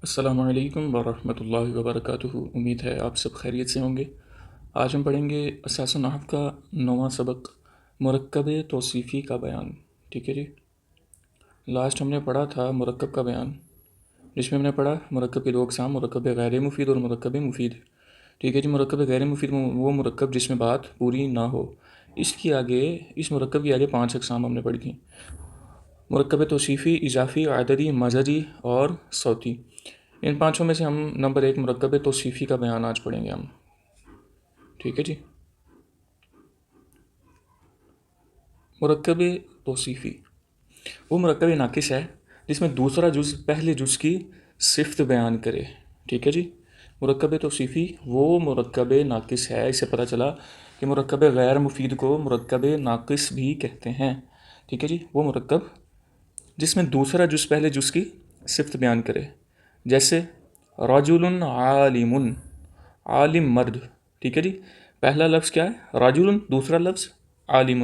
السلام علیکم ورحمۃ اللہ وبرکاتہ۔ امید ہے آپ سب خیریت سے ہوں گے۔ آج ہم پڑھیں گے اساس النحو کا 9واں سبق، مرکب توصیفی کا بیان۔ ٹھیک ہے جی، لاسٹ ہم نے پڑھا تھا مرکب کا بیان، جس میں ہم نے پڑھا مرکب کے دو اقسام، مرکب غیر مفید اور مرکب مفید۔ ٹھیک ہے جی، مرکب غیر مفید وہ مرکب جس میں بات پوری نہ ہو۔ اس مرکب کی آگے 5 اقسام ہم نے پڑھی تھیں: مرکب توصیفی، اضافی، عددی، مظہری اور صوتی۔ ان پانچوں میں سے ہم نمبر 1 مرکب توصیفی کا بیان آج پڑھیں گے ہم۔ ٹھیک ہے جی، مرکب توصیفی وہ مرکب ناقص ہے جس میں دوسرا جز پہلے جز کی صفت بیان کرے۔ ٹھیک ہے جی، مرکب توصیفی وہ مرکب ناقص ہے۔ اس سے پتہ چلا کہ مرکب غیر مفید کو مرکب ناقص بھی کہتے ہیں۔ ٹھیک ہے جی، وہ مرکب جس میں دوسرا جز پہلے جز کی صفت بیان کرے، جیسے رجل عالم، عالم مرد۔ ٹھیک ہے جی، پہلا لفظ کیا ہے؟ رجل، دوسرا لفظ عالم،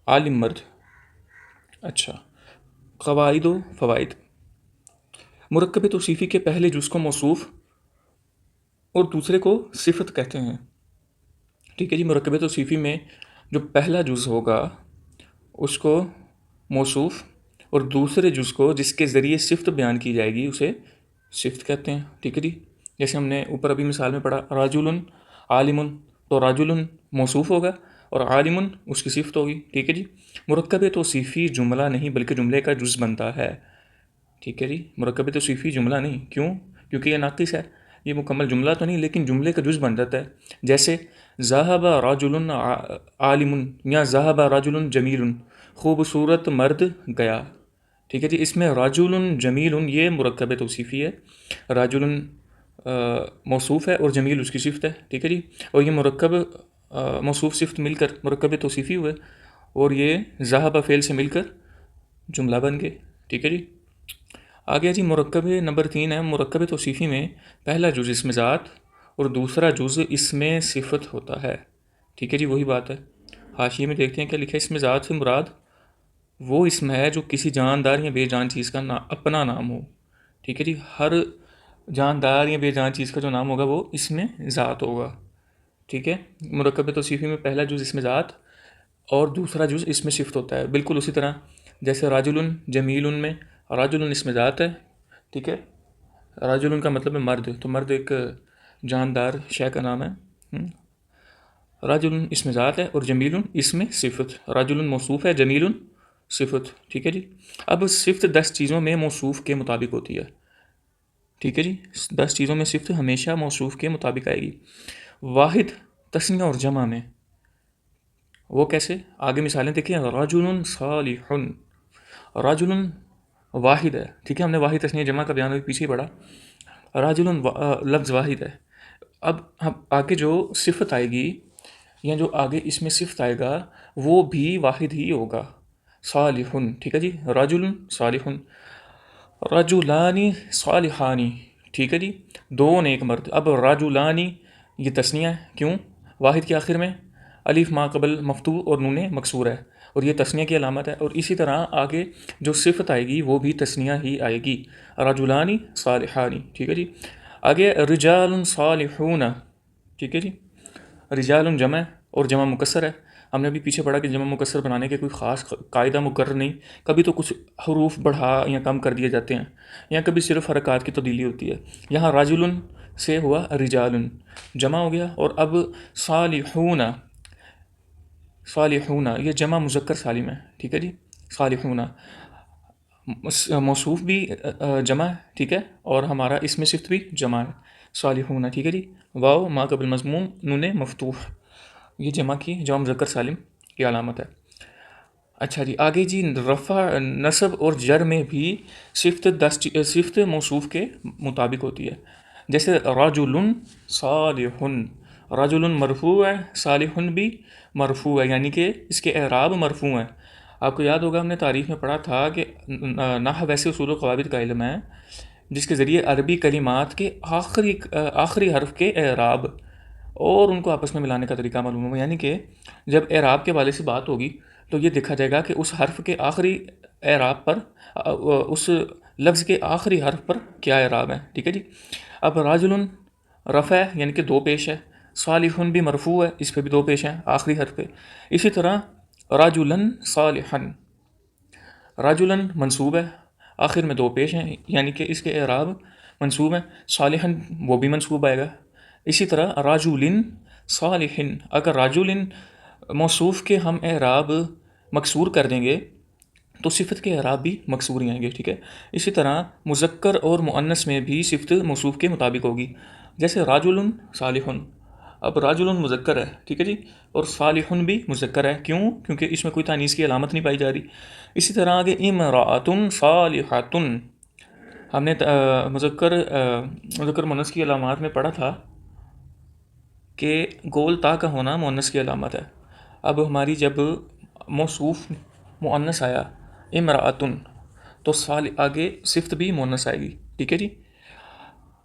عالم مرد۔ اچھا، قواعد و فوائد۔ مرکب توصیفی کے پہلے جز کو موصوف اور دوسرے کو صفت کہتے ہیں۔ ٹھیک ہے جی، مرکب توصیفی میں جو پہلا جز ہوگا اس کو موصوف، اور دوسرے جز کو جس کے ذریعے صفت بیان کی جائے گی اسے صفت کہتے ہیں۔ ٹھیک ہے جی، جیسے ہم نے اوپر ابھی مثال میں پڑھا رجل عالم، تو رجل موصوف ہوگا اور عالم اس کی صفت ہوگی۔ ٹھیک ہے جی، مرکب توصیفی جملہ نہیں بلکہ جملے کا جز بنتا ہے۔ ٹھیک ہے جی، مرکب توصیفی جملہ نہیں، کیوں؟ کیونکہ یہ ناقص ہے، یہ مکمل جملہ تو نہیں لیکن جملے کا جز بن جاتا ہے۔ جیسے ذہب رجل عالم یا ذہب رجل جمیل، خوبصورت مرد گیا۔ ٹھیک ہے جی، اس میں رجل جمیل یہ مرکب توصیفی ہے، رجل موصوف ہے اور جمیل اس کی صفت ہے۔ ٹھیک ہے جی، اور یہ مرکب موصوف صفت مل کر مرکب توصیفی ہوئے، اور یہ ذہب فعل سے مل کر جملہ بن گئے۔ ٹھیک ہے جی، آگے جی مرکب نمبر 3 ہے، مرکب توصیفی میں پہلا جز اسم ذات اور دوسرا جز اسم صفت ہوتا ہے۔ ٹھیک ہے جی، وہی بات ہے، حاشیے میں دیکھتے ہیں کیا لکھا ہے، اسم ذات سے مراد وہ اسم ہے جو کسی جاندار یا بے جان چیز کا اپنا نام ہو۔ ٹھیک ہے جی، ہر جاندار یا بے جان چیز کا جو نام ہوگا وہ اسم ذات ہوگا۔ ٹھیک ہے، مرکب توصیفی میں پہلا جز اسم ذات اور دوسرا جز اسم صفت ہوتا ہے، بالکل اسی طرح جیسے راجل جمیل میں راجل اسم ذات ہے۔ ٹھیک ہے، راجل کا مطلب ہے مرد، تو مرد ایک جاندار شے کا نام ہے۔ راجل اسم ذات ہے اور جمیل اسم صفت، راجل موصوف ہے، جمیل صفت۔ ٹھیک ہے جی، اب صفت 10 چیزوں میں موصوف کے مطابق ہوتی ہے۔ ٹھیک ہے جی، 10 چیزوں میں صفت ہمیشہ موصوف کے مطابق آئے گی۔ واحد، تثنیہ اور جمع میں۔ وہ کیسے؟ آگے مثالیں دیکھیں، رجل صالح، رجل واحد ہے۔ ٹھیک ہے، ہم نے واحد تثنیہ جمع کا بیان پیچھے پڑھا، رجل لفظ واحد ہے۔ اب آگے جو صفت آئے گی یا جو آگے اس میں صفت آئے گا وہ بھی واحد ہی ہوگا، صالح۔ ٹھیک ہے جی، رجل صالح، رجلان صالحان۔ ٹھیک ہے جی، دو نیک مرد۔ اب رجلان یہ تثنیہ ہے، کیوں؟ واحد کے آخر میں الف ما قبل مفتوح اور نون مکسور ہے، اور یہ تثنیہ کی علامت ہے، اور اسی طرح آگے جو صفت آئے گی وہ بھی تثنیہ ہی آئے گی، رجلان صالحان۔ ٹھیک ہے جی، آگے رجال صالحون۔ ٹھیک ہے جی، رجال جمع اور جمع مکسر ہے۔ ہم نے ابھی پیچھے پڑھا کہ جمع مکسر بنانے کے کوئی خاص قاعدہ مقرر نہیں، کبھی تو کچھ حروف بڑھا یا کم کر دیے جاتے ہیں، یا کبھی صرف حرکات کی تبدیلی ہوتی ہے۔ یہاں رجل سے ہوا رجال، جمع ہو گیا، اور اب صالحون، صالحون یہ جمع مذکر سالم ہے۔ ٹھیک ہے جی، صالحون موصوف بھی جمع ہے، ٹھیک ہے، اور ہمارا اسم صفت بھی جمع ہے، صالحون۔ ٹھیک ہے جی، واو ما قبل مضموم نون مفتوح، یہ جمع کی جمع مذکر سالم کی علامت ہے۔ اچھا جی، آگے جی رفع، نصب اور جر میں بھی صفت موصوف کے مطابق ہوتی ہے، جیسے رجل صالح، رجل مرفوع ہے، صالح بھی مرفوع ہے، یعنی کہ اس کے اعراب مرفوع ہیں۔ آپ کو یاد ہوگا ہم نے تعریف میں پڑھا تھا کہ نحو ویسے اصول و قواعد کا علم ہے جس کے ذریعے عربی کلمات کے آخری حرف کے اعراب اور ان کو آپس میں ملانے کا طریقہ معلوم ہوگا، یعنی کہ جب اعراب کے حوالے سے بات ہوگی تو یہ دیکھا جائے گا کہ اس حرف کے آخری اعراب پر اس لفظ کے آخری حرف پر کیا اعراب ہے. ٹھیک ہے جی. اب راجل رفع ہے یعنی کہ 2 پیش ہے. صالح بھی مرفوع ہے، اس پہ بھی 2 پیش ہیں آخری حرف پہ. اسی طرح رجلا صالحا، رجلا منصوب ہے، آخر میں 2 پیش ہیں یعنی کہ اس کے اعراب منصوب ہیں. صالحا وہ بھی منصوب آئے گا. اسی طرح رجل صالح، اگر رجل موصوف کے ہم اعراب مکسور کر دیں گے تو صفت کے اعراب بھی مکسور ہی آئیں گے. ٹھیک ہے. اسی طرح مذکر اور مؤنث میں بھی صفت موصوف کے مطابق ہوگی. جیسے راجل صالح، اب راجل مذکر ہے، ٹھیک ہے جی، اور صالح بھی مذکر ہے. کیوں؟ کیونکہ اس میں کوئی تانیث کی علامت نہیں پائی جا رہی. اسی طرح آگے امرأۃ صالحۃ، ہم نے مذکر مؤنث کی علامات میں پڑھا تھا کہ گول تا کا ہونا مؤنث کی علامت ہے. اب ہماری جب موصوف مؤنث آیا امرأۃ تو آگے صفت بھی مؤنث آئے گی. ٹھیک ہے جی.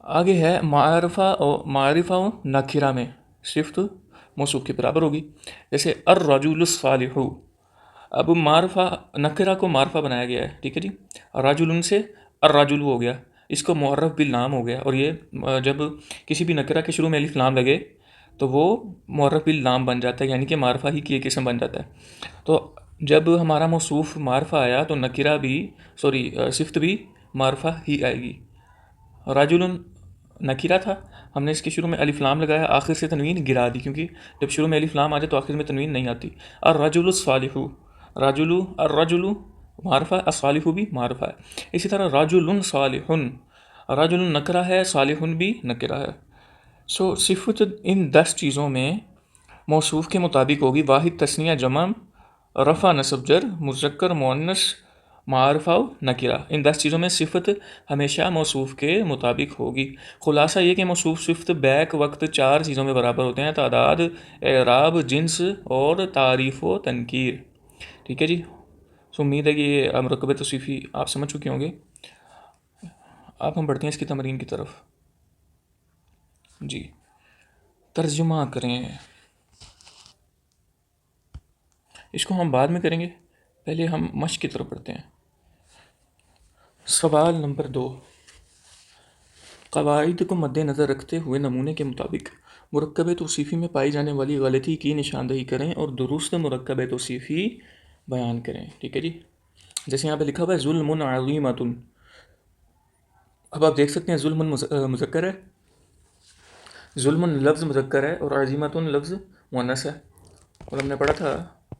آگے ہے معرفہ و نکرہ میں صفت موصوف کے برابر ہوگی. جیسے الرجل الصالح، اب معرفہ نکرہ کو معرفہ بنایا گیا ہے. ٹھیک ہے جی. رجل سے الرجل ہو گیا، اس کو معرف باللام ہو گیا. اور یہ جب کسی بھی نکرہ کے شروع میں الف لام لگے تو وہ معرف باللام بن جاتا ہے، یعنی کہ معرفہ ہی کی ایک قسم بن جاتا ہے. تو جب ہمارا موصوف معرفہ آیا تو نکرہ بھی صفت بھی معرفہ ہی آئے گی. رجل نکرہ تھا، ہم نے اس کے شروع میں الف لام لگایا، آخر سے تنوین گرا دی، کیونکہ جب شروع میں الف لام آ جائے تو آخر میں تنوین نہیں آتی. الرجل الصالح، الرجل معرفہ، الصالح بھی معرفہ ہے. اسی طرح رجل صالح، رجل نکرہ ہے، صالح بھی نکرہ ہے. صفت ان 10 چیزوں میں موصوف کے مطابق ہوگی. واحد، تثنیہ، جمع، رفع، نصب، جر، مذکر، مؤنث، معرفہ و نکرہ، ان 10 چیزوں میں صفت ہمیشہ موصوف کے مطابق ہوگی. خلاصہ یہ کہ موصوف صفت بیک وقت 4 چیزوں میں برابر ہوتے ہیں: تعداد، اعراب، جنس اور تعریف و تنکیر. ٹھیک ہے جی. امید ہے کہ یہ مرکب توصیفی آپ سمجھ چکے ہوں گے. اب ہم بڑھتے ہیں اس کی تمرین کی طرف. جی، ترجمہ کریں. اس کو ہم بعد میں کریں گے، پہلے ہم مشق کی طرف بڑھتے ہیں. سوال نمبر 2، قواعد کو مد نظر رکھتے ہوئے نمونے کے مطابق مرکب توصیفی میں پائی جانے والی غلطی کی نشاندہی کریں اور درست مرکب توصیفی بیان کریں. ٹھیک ہے جی. جیسے یہاں پہ لکھا ہوا ہے ظلم عظیمۃ. اب آپ دیکھ سکتے ہیں ظلم مذکر ہے، ظلم لفظ مذکر ہے اور عظیمۃ لفظ مؤنث ہے. اور ہم نے پڑھا تھا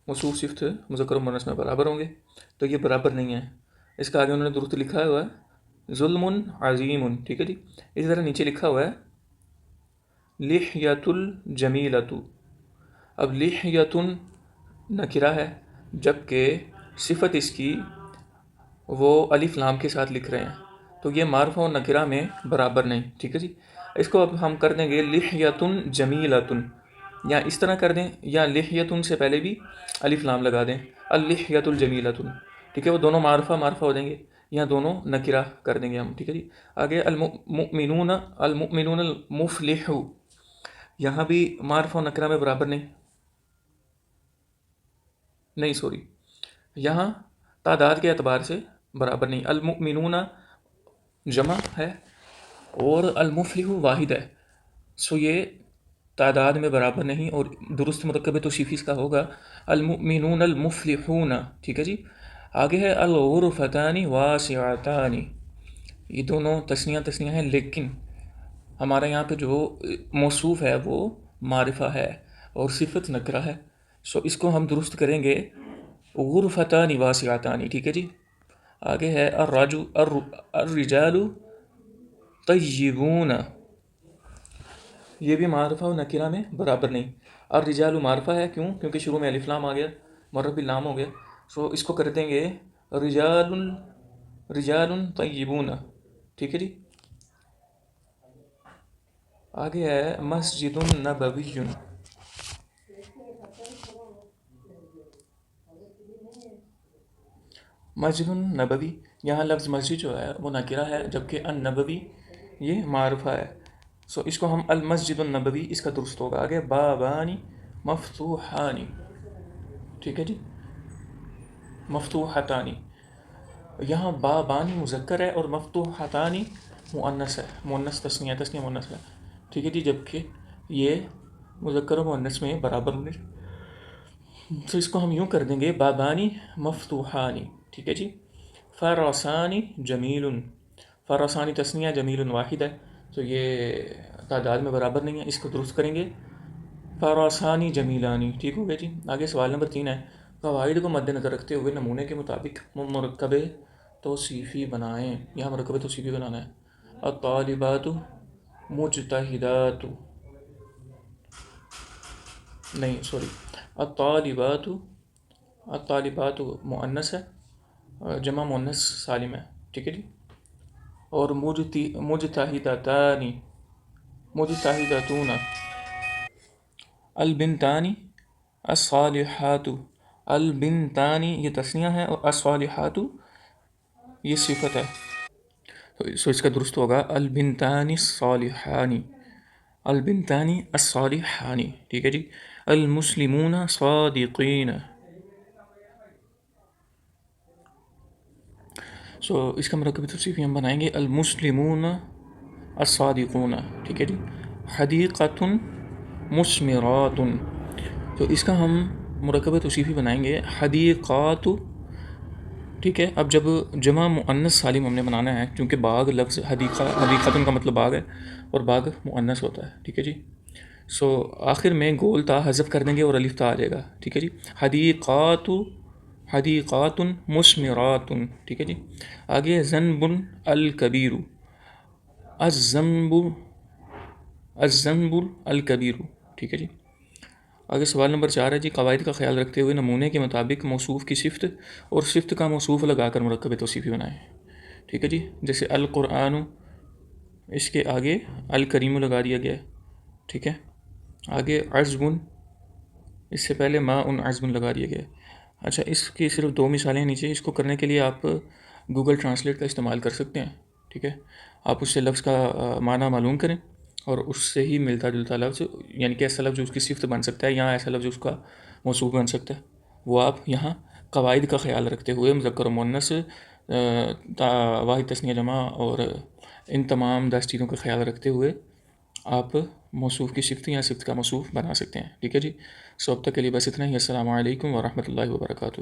موصوف صفت مذکر و مؤنث میں برابر ہوں گے، تو یہ برابر نہیں ہے. اس کا آگے انہوں نے درست لکھا ہوا ہے ظلم عظیم. ٹھیک ہے جی. اسی طرح نیچے لکھا ہوا ہے لحیۃ الجمیلۃ. اب لحیۃ نکرہ ہے جبکہ صفت اس کی وہ الف لام کے ساتھ لکھ رہے ہیں، تو یہ معرفہ و نکرہ میں برابر نہیں. ٹھیک ہے جی. اس کو اب ہم کر دیں گے لحیۃ جمیلۃ، یا اس طرح کر دیں یا لحیۃ سے پہلے بھی الف لام لگا دیں اللحیۃ الجمیلۃ. ٹھیک ہے. وہ دونوں معرفہ ہو جائیں گے، یا دونوں نکرہ کر دیں گے ہم. ٹھیک ہے جی. آگے المؤمنون المفلح، یہاں بھی معرفہ و نکرہ میں برابر نہیں، یہاں تعداد کے اعتبار سے برابر نہیں. المؤمنون جمع ہے اور المفلح واحد ہے، یہ تعداد میں برابر نہیں. اور درست مرکب توصیفی اس کا ہوگا المؤمنون المفلحون. ٹھیک ہے جی. آگے ہے الغرفتان واسعتان. یہ دونوں تثنیہ ہیں، لیکن ہمارا یہاں پہ جو موصوف ہے وہ معرفہ ہے اور صفت نکرہ ہے. اس کو ہم درست کریں گے غرفتان واسعتان. ٹھیک ہے جی. آگے ہے الرجال طیبون. یہ بھی معرفہ و نکرہ میں برابر نہیں. الرجال معرفہ ہے، کیوں؟ کیونکہ شروع میں الف لام آ گیا، معرف باللام ہو گیا. اس کو کر دیں گے رجال طیبون. ٹھیک ہے جی. آگے ہے مسجد نبوی. مسجد النبوی، یہاں لفظ مسجد جو ہے وہ نکرہ ہے جبکہ النبوی یہ معرفہ ہے. اس کو ہم المسجد النبوی اس کا درست ہوگا. آگے بابانی مفتوحانی. ٹھیک ہے جی. مفتوحتانی. یہاں بابانی مذکر ہے اور مفتوحتانی مؤنث ہے، مؤنث تثنیہ، تثنیہ مؤنث ہے، ٹھیک ہے جی، جبکہ یہ مذکر و مؤنث میں برابر ہوں گے، تو اس کو ہم یوں کر دیں گے بابانی مفتوحانی، ٹھیک ہے جی۔ فرسانی جمیل، فرسانی تثنیہ، جمیل واحد ہے، تو یہ تعداد میں برابر نہیں ہے، اس کو درست کریں گے فرسانی جمیلانی، ٹھیک ہو گیا جی۔ آگے سوال نمبر 3 ہے، قواعد کو مد نظر رکھتے ہوئے نمونے کے مطابق مرکب توصیفی بنائیں۔ یہاں مرکب توصیفی بنانا ہے۔ الطالبات مجتہدات، نہیں سوری، الطالبات، الطالبات مؤنث ہے، جمع مؤنث سالم ہے، ٹھیک ہے جی۔ اور مجتہدتان، مجتہدتون، البنتانی الصالحات، البنتانی یہ تثنیہ ہے اور الصالحات یہ صفت ہے، تو اس کا درست ہوگا البنتانی الصالحانی، البنتانی الصالحانی، ٹھیک ہے جی۔ المسلمون صادقین، اس کا مرکب توصیفی ہم بنائیں گے المسلمون الصادقون، ٹھیک ہے جی۔ حدیقۃ مثمرات، تو اس کا ہم مرکب توصیفی بنائیں گے حدیقات، ٹھیک ہے۔ اب جب جمع مؤنث سالم ہم نے بنانا ہے، کیونکہ باغ لفظ حدیقۃ کا مطلب باغ ہے اور باغ مؤنث ہوتا ہے، ٹھیک ہے جی۔ آخر میں گول تا حذف کر دیں گے اور الف تا آ جائے گا، ٹھیک ہے جی۔ حدیقات، حدیقات مثمرات، ٹھیک ہے جی۔ آگے ذنب الکبیر، الذنب، الذنب الکبیر، ٹھیک ہے جی۔ آگے سوال نمبر 4 ہے جی، قواعد کا خیال رکھتے ہوئے نمونے کے مطابق موصوف کی صفت اور صفت کا موصوف لگا کر مرکب توصیفی بنائیں، ٹھیک ہے جی۔ جیسے القرآن، اس کے آگے الکریم لگا دیا گیا ہے، ٹھیک ہے۔ آگے عذب، اس سے پہلے ماء عذب لگا دیا گیا ہے۔ اچھا، اس کی صرف 2 مثالیں ہیں نیچے، اس کو کرنے کے لیے آپ گوگل ٹرانسلیٹ کا استعمال کر سکتے ہیں، ٹھیک ہے۔ آپ اس سے لفظ کا معنی معلوم کریں اور اس سے ہی ملتا جلتا لفظ، یعنی کہ ایسا لفظ جو اس کی صفت بن سکتا ہے، یہاں ایسا لفظ جو اس کا موصوف بن سکتا ہے، وہ آپ یہاں قواعد کا خیال رکھتے ہوئے مذکر و مؤنث، واحد تثنیہ جمع اور ان تمام 10 چیزوں کا خیال رکھتے ہوئے آپ موصوف کی صفت یا صفت کا موصوف بنا سکتے ہیں، ٹھیک ہے جی۔ اب تک کے لیے بس اتنا ہی۔ السلام علیکم ورحمۃ اللہ وبرکاتہ۔